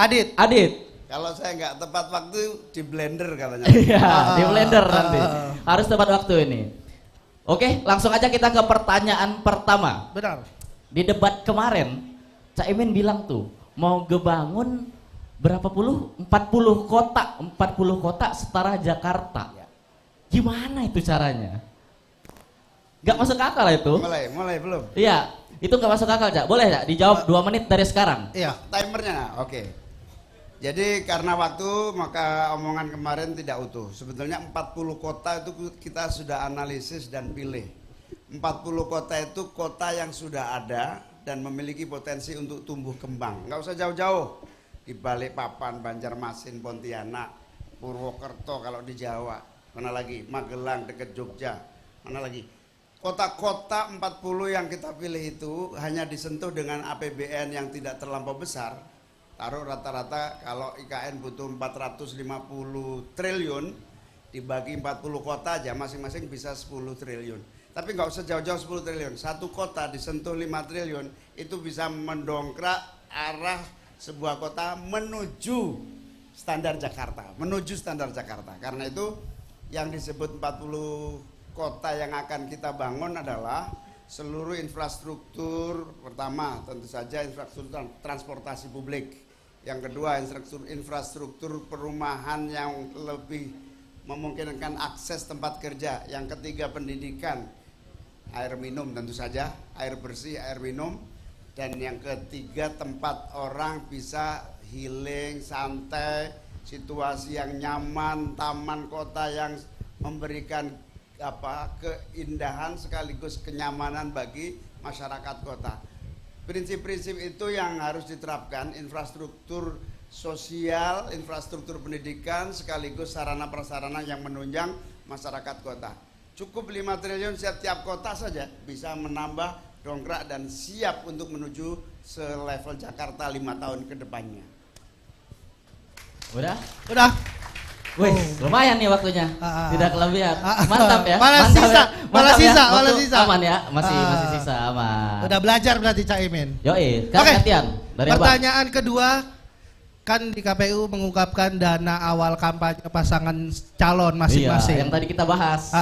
Adit. Adit. Kalau saya nggak tepat waktu di blender katanya. Iya, di blender nanti. Harus tepat waktu ini. Oke, langsung aja kita ke pertanyaan pertama. Benar. Di debat kemarin, Caimin bilang tuh mau ngebangun berapa puluh? 40 kota, 40 kota setara Jakarta. Gimana itu caranya? Gak masuk akal itu. Mulai belum. Iya, itu gak masuk akal, Cak. Boleh Cak dijawab 2 menit dari sekarang? Iya. Timernya, nah, oke. Jadi karena waktu maka omongan kemarin tidak utuh. Sebetulnya 40 kota itu kita sudah analisis dan pilih. 40 kota itu kota yang sudah ada dan memiliki potensi untuk tumbuh kembang. Nggak usah jauh-jauh. Di Balikpapan, Banjarmasin, Pontianak, Purwokerto kalau di Jawa. Mana lagi? Magelang dekat Jogja. Mana lagi? Kota-kota 40 yang kita pilih itu hanya disentuh dengan APBN yang tidak terlampau besar. Taruh rata-rata kalau IKN butuh 450 triliun, dibagi 40 kota aja masing-masing bisa 10 triliun. Tapi nggak usah jauh-jauh 10 triliun. Satu kota disentuh 5 triliun itu bisa mendongkrak arah sebuah kota menuju standar Jakarta. Menuju standar Jakarta. Karena itu yang disebut 40 kota yang akan kita bangun adalah seluruh infrastruktur. Pertama tentu saja infrastruktur transportasi publik. Yang kedua infrastruktur perumahan yang lebih memungkinkan akses tempat kerja. Yang ketiga pendidikan, air minum tentu saja, air bersih, air minum. Dan yang ketiga tempat orang bisa healing, santai, situasi yang nyaman, taman kota yang memberikan keindahan sekaligus kenyamanan bagi masyarakat kota. Prinsip-prinsip itu yang harus diterapkan, infrastruktur sosial, infrastruktur pendidikan, sekaligus sarana prasarana yang menunjang masyarakat kota. Cukup 5 triliun setiap kota saja bisa menambah dongkrak dan siap untuk menuju selevel Jakarta 5 tahun ke depannya. Udah? Udah. Wih, lumayan nih waktunya. Tidak kelebihan. Mantap ya. Malah Mantap sisa, ya. malah Mantap sisa, ya. malah Waktu sisa. Aman ya, masih sisa aman. Udah belajar berarti Caimin. Yoi, sekarang Oke. gantian dari Abang. Pertanyaan kedua, kan di KPU mengungkapkan dana awal kampanye pasangan calon masing-masing. Iya, yang tadi kita bahas.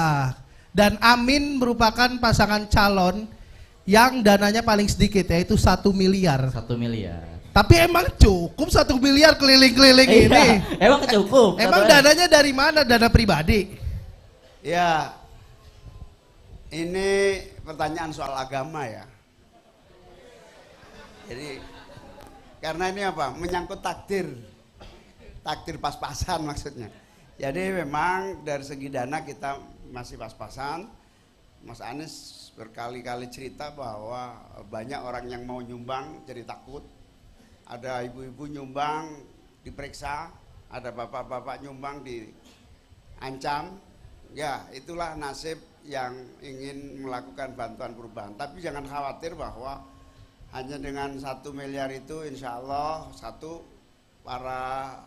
Dan Amin merupakan pasangan calon yang dananya paling sedikit, yaitu 1 miliar. 1 miliar. Tapi emang cukup 1 miliar keliling-keliling ini? Iya, emang cukup. Emang dananya dari mana? Dana pribadi? Ya, ini pertanyaan soal agama ya. Jadi karena ini apa? Menyangkut takdir pas-pasan maksudnya. Jadi memang dari segi dana kita masih pas-pasan. Mas Anies berkali-kali cerita bahwa banyak orang yang mau nyumbang jadi takut. Ada ibu-ibu nyumbang diperiksa, ada bapak-bapak nyumbang diancam. Ya, itulah nasib yang ingin melakukan bantuan perubahan. Tapi jangan khawatir bahwa hanya dengan 1 miliar itu insya Allah para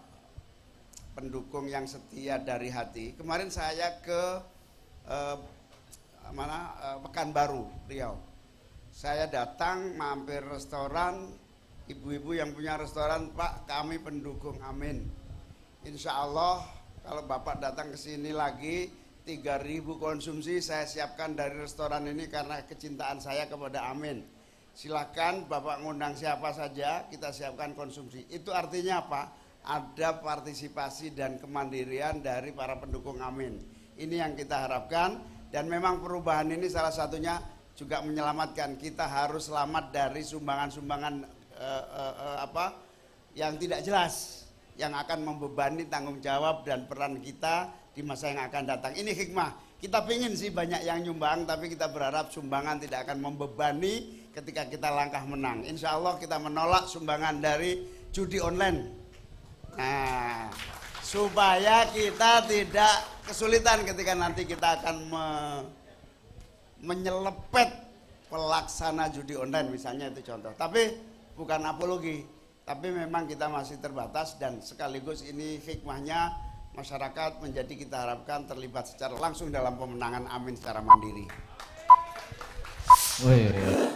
pendukung yang setia dari hati. Kemarin saya ke Pekanbaru, Riau. Saya datang mampir restoran, ibu-ibu yang punya restoran, Pak kami pendukung, amin. Insya Allah kalau Bapak datang ke sini lagi 3.000 konsumsi saya siapkan dari restoran ini karena kecintaan saya kepada amin. Silakan Bapak ngundang siapa saja, kita siapkan konsumsi. Itu artinya apa? Ada partisipasi dan kemandirian dari para pendukung amin. Ini yang kita harapkan dan memang perubahan ini salah satunya juga menyelamatkan. Kita harus selamat dari sumbangan-sumbangan yang tidak jelas, yang akan membebani tanggung jawab dan peran kita di masa yang akan datang. Ini hikmah. Kita pingin sih banyak yang nyumbang, tapi kita berharap sumbangan tidak akan membebani ketika kita langkah menang. Insya Allah kita menolak sumbangan dari judi online. Nah, supaya kita tidak kesulitan ketika nanti kita akan menyelepet pelaksana judi online misalnya, itu contoh. Tapi bukan apologi, tapi memang kita masih terbatas dan sekaligus ini hikmahnya masyarakat menjadi kita harapkan terlibat secara langsung dalam pemenangan amin secara mandiri. Wih.